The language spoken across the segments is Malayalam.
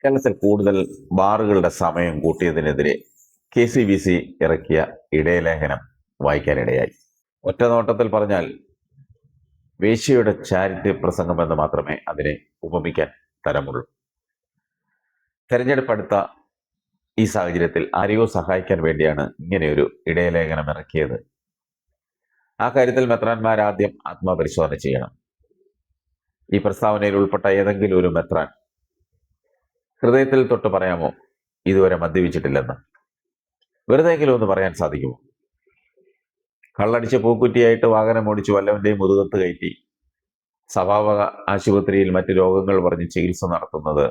കേരളത്തിൽ കൂടുതൽ ബാറുകളുടെ സമയം കൂട്ടിയതിനെതിരെ KCBC ഇറക്കിയ ഇടയലേഖനം വായിക്കാനിടയായി. ഒറ്റ നോട്ടത്തിൽ പറഞ്ഞാൽ വേശ്യയുടെ ചാരിറ്റി പ്രസംഗമെന്ന് മാത്രമേ അതിനെ ഉപമിക്കാൻ തരമുള്ളൂ. തെരഞ്ഞെടുപ്പ് അടുത്ത ഈ സാഹചര്യത്തിൽ ആരെയോ സഹായിക്കാൻ വേണ്ടിയാണ് ഇങ്ങനെയൊരു ഇടയലേഖനം ഇറക്കിയത്. ആ കാര്യത്തിൽ മെത്രാന്മാർ ആദ്യം ആത്മപരിശോധന ചെയ്യണം. ഈ പ്രസ്താവനയിൽ ഉൾപ്പെട്ട ഏതെങ്കിലും ഒരു മെത്രാൻ ഹൃദയത്തിൽ തൊട്ട് പറയാമോ ഇതുവരെ മദ്യപിച്ചിട്ടില്ലെന്ന്? വെറുതെയെങ്കിലും ഒന്ന് പറയാൻ സാധിക്കുമോ? കള്ളടിച്ച് പൂക്കുറ്റിയായിട്ട് വാഹനം ഓടിച്ചു വല്ലവന്റെയും മുതുകത്ത് കയറ്റി സഭാവക ആശുപത്രിയിൽ മറ്റ് രോഗങ്ങൾ പറഞ്ഞ് ചികിത്സ നടത്തുന്നത്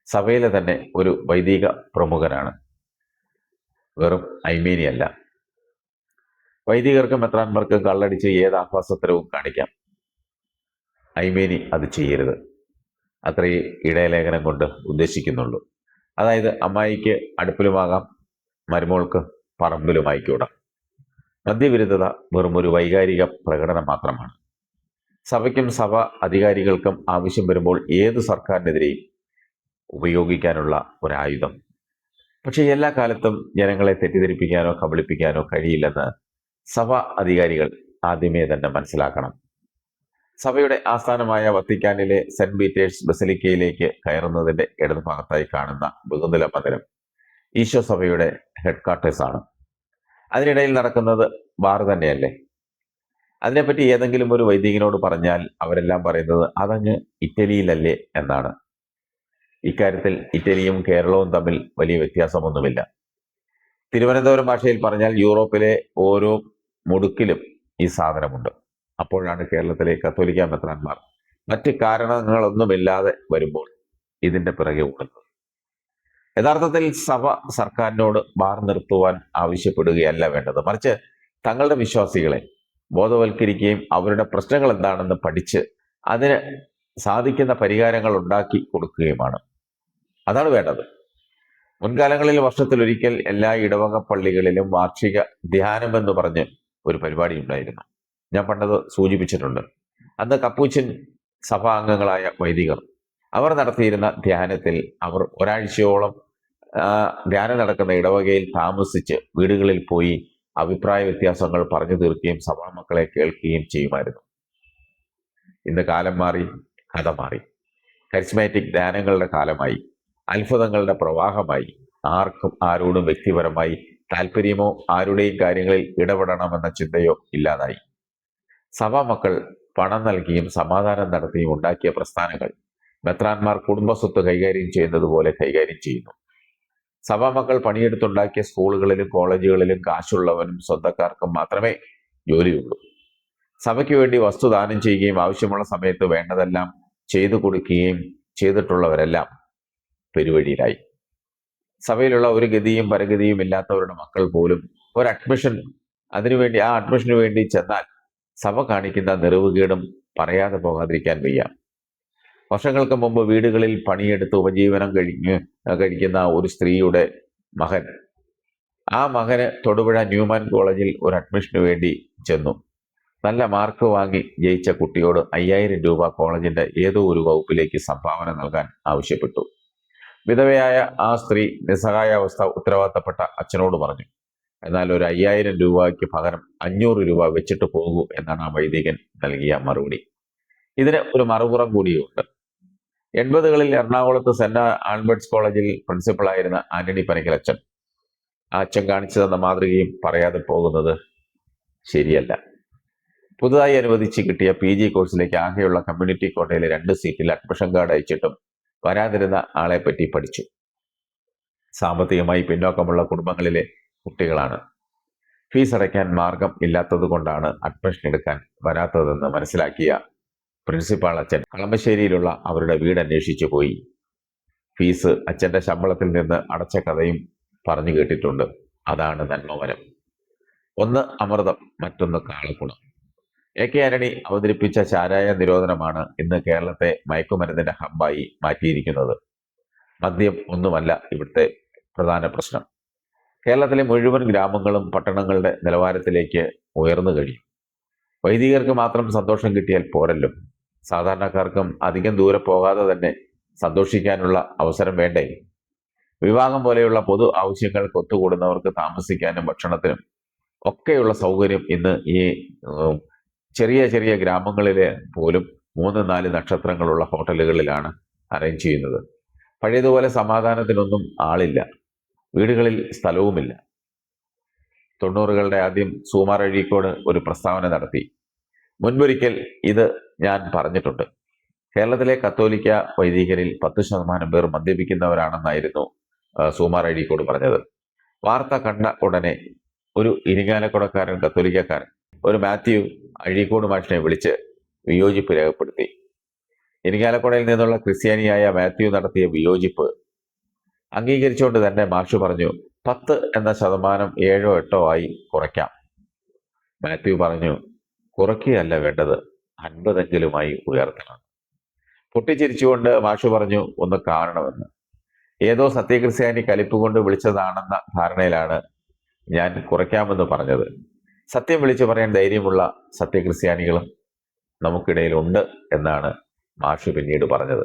സഭയിലെ തന്നെ ഒരു വൈദിക പ്രമുഖനാണ്, വെറും ഐമേനിയല്ല. വൈദികർക്കും മെത്രാന്മാർക്കും കള്ളടിച്ച് ഏത് ആഭാസത്തരവും കാണിക്കാം. ഐമേനി അത് ചെയ്യരുത്. അത്രയേ ഇടയലേഖനം കൊണ്ട് ഉദ്ദേശിക്കുന്നുള്ളൂ. അതായത് അമ്മായിക്ക് അടുപ്പിലുമാകാം, മരുമോൾക്ക് പറമ്പിലുമായിക്കൂടാം. മദ്യവിരുദ്ധത വെറും ഒരു വൈകാരിക പ്രകടനം മാത്രമാണ്. സഭയ്ക്കും സഭ അധികാരികൾക്കും ആവശ്യം വരുമ്പോൾ ഏത് സർക്കാരിനെതിരെയും ഉപയോഗിക്കാനുള്ള ഒരായുധം. പക്ഷേ എല്ലാ കാലത്തും ജനങ്ങളെ തെറ്റിദ്ധരിപ്പിക്കാനോ കബളിപ്പിക്കാനോ കഴിയില്ലെന്ന് സഭ അധികാരികൾ ആദ്യമേ തന്നെ മനസ്സിലാക്കണം. സഭയുടെ ആസ്ഥാനമായ വത്തിക്കാനിലെ സെന്റ് പീറ്റേഴ്സ് ബസലിക്കയിലേക്ക് കയറുന്നതിന്റെ ഇടതുഭാഗത്തായി കാണുന്ന ബഹുനില മന്ദിരം ഈശോ സഭയുടെ ഹെഡ് ക്വാർട്ടേഴ്സ് ആണ്. അതിനിടയിൽ നടക്കുന്നത് ബാർ തന്നെയല്ലേ? അതിനെപ്പറ്റി ഏതെങ്കിലും ഒരു വൈദികനോട് പറഞ്ഞാൽ അവരെല്ലാം പറയുന്നത് അതങ്ങ് ഇറ്റലിയിലല്ലേ എന്നാണ്. ഇക്കാര്യത്തിൽ ഇറ്റലിയും കേരളവും തമ്മിൽ വലിയ വ്യത്യാസമൊന്നുമില്ല. തിരുവനന്തപുരം ഭാഷയിൽ പറഞ്ഞാൽ യൂറോപ്പിലെ ഓരോ മുടുക്കിലും ഈ സാധനമുണ്ട്. അപ്പോഴാണ് കേരളത്തിലെ കത്തോലിക്ക മെത്രാന്മാർ മറ്റ് കാരണങ്ങളൊന്നുമില്ലാതെ വരുമ്പോൾ ഇതിന്റെ പിറകെ ഓടുന്നത്. യഥാർത്ഥത്തിൽ സഭ സർക്കാരിനോട് ബാർ നിർത്തുവാൻ ആവശ്യപ്പെടുകയല്ല വേണ്ടത്, മറിച്ച് തങ്ങളുടെ വിശ്വാസികളെ ബോധവൽക്കരിക്കുകയും അവരുടെ പ്രശ്നങ്ങൾ എന്താണെന്ന് പഠിച്ച് അതിന് സാധിക്കുന്ന പരിഹാരങ്ങൾ ഉണ്ടാക്കി കൊടുക്കുകയുമാണ്. അതാണ് വേണ്ടത്. മുൻകാലങ്ങളിൽ വർഷത്തിലൊരിക്കൽ എല്ലാ ഇടവക പള്ളികളിലും വാർഷിക ധ്യാനമെന്ന് പറഞ്ഞ് ഒരു പരിപാടി ഉണ്ടായിരുന്നു. ഞാൻ പണ്ടത് സൂചിപ്പിച്ചിട്ടുണ്ട്. അന്ന് കപ്പൂച്ചിൻ സഭാംഗങ്ങളായ വൈദികർ അവർ നടത്തിയിരുന്ന ധ്യാനത്തിൽ അവർ ഒരാഴ്ചയോളം ധ്യാനം നടക്കുന്ന ഇടവകയിൽ താമസിച്ച് വീടുകളിൽ പോയി അഭിപ്രായ വ്യത്യാസങ്ങൾ പറഞ്ഞു തീർക്കുകയും സഭാമക്കളെ കേൾക്കുകയും ചെയ്യുമായിരുന്നു. ഇന്ന് കാലം മാറി, കഥ മാറി. കരിസ്മാറ്റിക് ധ്യാനങ്ങളുടെ കാലമായി, അത്ഭുതങ്ങളുടെ പ്രവാഹമായി. ആർക്കും ആരോടും വ്യക്തിപരമായി താല്പര്യമോ ആരുടെയും കാര്യങ്ങളിൽ ഇടപെടണമെന്ന ചിന്തയോ ഇല്ലാതായി. സഭാമക്കൾ പണം നൽകിയും സമാധാനം നടത്തിയും ഉണ്ടാക്കിയ പ്രസ്ഥാനങ്ങൾ മെത്രാന്മാർ കുടുംബസ്വത്ത് കൈകാര്യം ചെയ്യുന്നത് പോലെ കൈകാര്യം ചെയ്യുന്നു. സഭാമക്കൾ പണിയെടുത്തുണ്ടാക്കിയ സ്കൂളുകളിലും കോളേജുകളിലും കാശുള്ളവനും സ്വന്തക്കാർക്കും മാത്രമേ ജോലിയുള്ളൂ. സഭയ്ക്ക് വേണ്ടി വസ്തു ദാനം ചെയ്യുകയും ആവശ്യമുള്ള സമയത്ത് വേണ്ടതെല്ലാം ചെയ്തു കൊടുക്കുകയും ചെയ്തിട്ടുള്ളവരെല്ലാം പെരുവഴിയിലായി. സഭയിലുള്ള ഒരു ഗതിയും പരഗതിയും ഇല്ലാത്തവരുടെ മക്കൾ പോലും ഒരു അഡ്മിഷന് വേണ്ടി ചെന്നാൽ സഭ കാണിക്കുന്ന നിറവുകേടും പറയാതെ പോകാതിരിക്കാൻ വയ്യ. വർഷങ്ങൾക്ക് മുമ്പ് വീടുകളിൽ പണിയെടുത്ത് ഉപജീവനം കഴിക്കുന്ന ഒരു സ്ത്രീയുടെ മകന് തൊടുപുഴ ന്യൂമാൻ കോളേജിൽ ഒരു അഡ്മിഷന് വേണ്ടി ചെന്നു. നല്ല മാർക്ക് വാങ്ങി ജയിച്ച കുട്ടിയോട് 5000 രൂപ കോളേജിന്റെ ഏതോ ഒരു വകുപ്പിലേക്ക് സംഭാവന നൽകാൻ ആവശ്യപ്പെട്ടു. വിധവയായ ആ സ്ത്രീ നിസ്സഹായാവസ്ഥ ഉത്തരവാദിത്തപ്പെട്ട അച്ഛനോട് പറഞ്ഞു. എന്നാൽ ഒരു 5000 രൂപയ്ക്ക് പകരം 500 രൂപ വെച്ചിട്ട് പോകൂ എന്നാണ് ആ വൈദികൻ നൽകിയ മറുപടി. ഇതിന് ഒരു മറുപുറം കൂടിയുണ്ട്. 80കളിൽ എറണാകുളത്ത് സെന്റ് ആൽബർട്ട്സ് കോളേജിൽ പ്രിൻസിപ്പളായിരുന്ന ആന്റണി പനക്കൽ അച്ഛൻ, ആ അച്ഛൻ കാണിച്ചു തന്ന മാതൃകയും പറയാതെ പോകുന്നത് ശരിയല്ല. പുതുതായി അനുവദിച്ച് കിട്ടിയ PG കോഴ്സിലേക്ക് ആകെയുള്ള കമ്മ്യൂണിറ്റി കോട്ടയിലെ 2 സീറ്റിൽ അഡ്മിഷൻ കാർഡ് അയച്ചിട്ടും വരാതിരുന്ന ആളെ പറ്റി പഠിച്ചു. സാമ്പത്തികമായി പിന്നോക്കമുള്ള കുടുംബങ്ങളിലെ കുട്ടികളാണ്. ഫീസ് അടയ്ക്കാൻ മാർഗം ഇല്ലാത്തത് കൊണ്ടാണ് അഡ്മിഷൻ എടുക്കാൻ വരാത്തതെന്ന് മനസ്സിലാക്കിയ പ്രിൻസിപ്പാൾ അച്ഛൻ കളമശ്ശേരിയിലുള്ള അവരുടെ വീട് അന്വേഷിച്ചു പോയി. ഫീസ് അച്ഛൻ്റെ ശമ്പളത്തിൽ നിന്ന് അടച്ച കഥയും പറഞ്ഞു കേട്ടിട്ടുണ്ട്. അതാണ് നന്മവനം. ഒന്ന് അമൃതം, മറ്റൊന്ന് കാളക്കുണം. AK ആന്റണി അവതരിപ്പിച്ച ചാരായ നിരോധനമാണ് ഇന്ന് കേരളത്തെ മയക്കുമരുന്നിന്റെ ഹബ്ബായി മാറ്റിയിരിക്കുന്നത്. മദ്യം ഒന്നുമല്ല ഇവിടുത്തെ പ്രധാന പ്രശ്നം. കേരളത്തിലെ മുഴുവൻ ഗ്രാമങ്ങളും പട്ടണങ്ങളുടെ നിലവാരത്തിലേക്ക് ഉയർന്നു കഴിയും. വൈദികർക്ക് മാത്രം സന്തോഷം കിട്ടിയാൽ പോരല്ലോ, സാധാരണക്കാർക്കും അധികം ദൂരെ പോകാതെ തന്നെ സന്തോഷിക്കാനുള്ള അവസരം വേണ്ടേ? വിവാഹം പോലെയുള്ള പൊതു ആവശ്യങ്ങൾക്ക് ഒത്തുകൂടുന്നവർക്ക് താമസിക്കാനും ഭക്ഷണത്തിനും ഒക്കെയുള്ള സൗകര്യം ഇന്ന് ഈ ഉം, ചെറിയ ചെറിയ ഗ്രാമങ്ങളിലെ പോലും 3-4 നക്ഷത്രങ്ങളുള്ള ഹോട്ടലുകളിലാണ് അറേഞ്ച് ചെയ്യുന്നത്. പഴയതുപോലെ സമാധാനത്തിനൊന്നും ആളില്ല, വീടുകളിൽ സ്ഥലവുമില്ല. 90കളുടെ ആദ്യം സുകുമാർ അഴീക്കോട് ഒരു പ്രസ്താവന നടത്തി. മുൻപൊരിക്കൽ ഇത് ഞാൻ പറഞ്ഞിട്ടുണ്ട്. കേരളത്തിലെ കത്തോലിക്ക വൈദികരിൽ 10% പേർ മദ്യപിക്കുന്നവരാണെന്നായിരുന്നു സുകുമാർ അഴീക്കോട് പറഞ്ഞത്. വാർത്ത കണ്ട ഉടനെ ഒരു ഇരിങ്ങാലക്കുടക്കാരൻ കത്തോലിക്കക്കാരൻ ഒരു മാത്യു അഴീക്കോട് മാഷിനെ വിളിച്ച് വിയോജിപ്പ് രേഖപ്പെടുത്തി. ഇരിങ്ങാലക്കുടയിൽ നിന്നുള്ള ക്രിസ്ത്യാനിയായ മാത്യു നടത്തിയ വിയോജിപ്പ് അംഗീകരിച്ചുകൊണ്ട് തന്നെ മാഷു പറഞ്ഞു, 10 എന്ന ശതമാനം 7-8 ആയി കുറയ്ക്കാം. മാത്യു പറഞ്ഞു, കുറയ്ക്കുകയല്ല വേണ്ടത്, 50എങ്കിലുമായി ഉയർത്തണം. പൊട്ടിച്ചിരിച്ചുകൊണ്ട് മാഷു പറഞ്ഞു, ഒന്ന് കാണണമെന്ന്. ഏതോ സത്യക്രിസ്ത്യാനി കലിപ്പ് കൊണ്ട് വിളിച്ചതാണെന്ന ധാരണയിലാണ് ഞാൻ കുറയ്ക്കാമെന്ന് പറഞ്ഞത്. സത്യം വിളിച്ചു പറയാൻ ധൈര്യമുള്ള സത്യക്രിസ്ത്യാനികളും നമുക്കിടയിലുണ്ട് എന്നാണ് മാഷു പിന്നീട് പറഞ്ഞത്.